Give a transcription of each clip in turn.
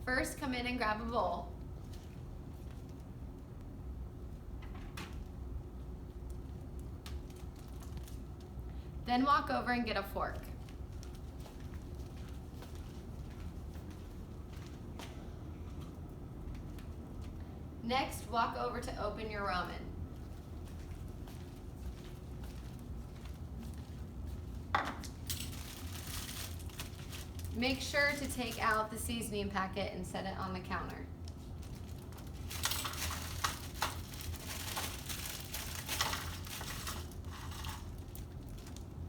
First, come in and grab a bowl. Then walk over and get a fork. Next, walk over to open your ramen. Make sure to take out the seasoning packet and set it on the counter.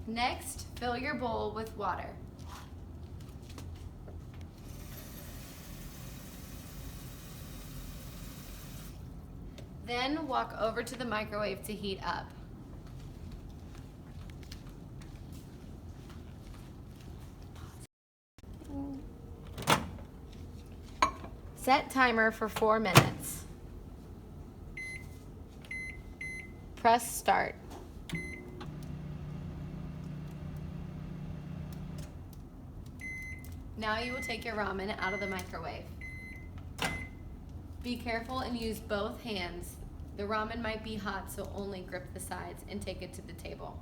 Next, fill your bowl with water. Then walk over to the microwave to heat up. Set timer for 4 minutes. Press start. Now you will take your ramen out of the microwave. Be careful and use both hands. The ramen might be hot, so only grip the sides and take it to the table.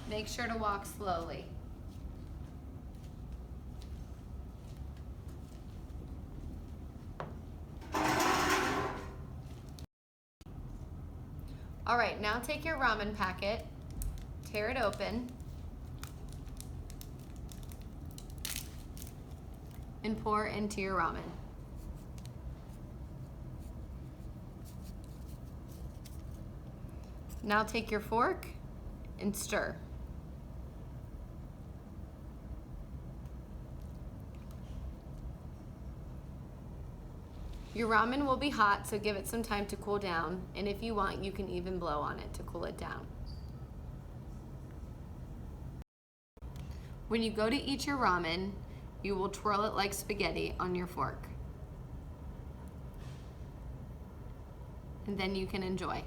Make sure to walk slowly. All right, now take your ramen packet, tear it open, and pour into your ramen. Now take your fork and stir. Your ramen will be hot, so give it some time to cool down, and if you want, you can even blow on it to cool it down. When you go to eat your ramen, you will twirl it like spaghetti on your fork. And then you can enjoy.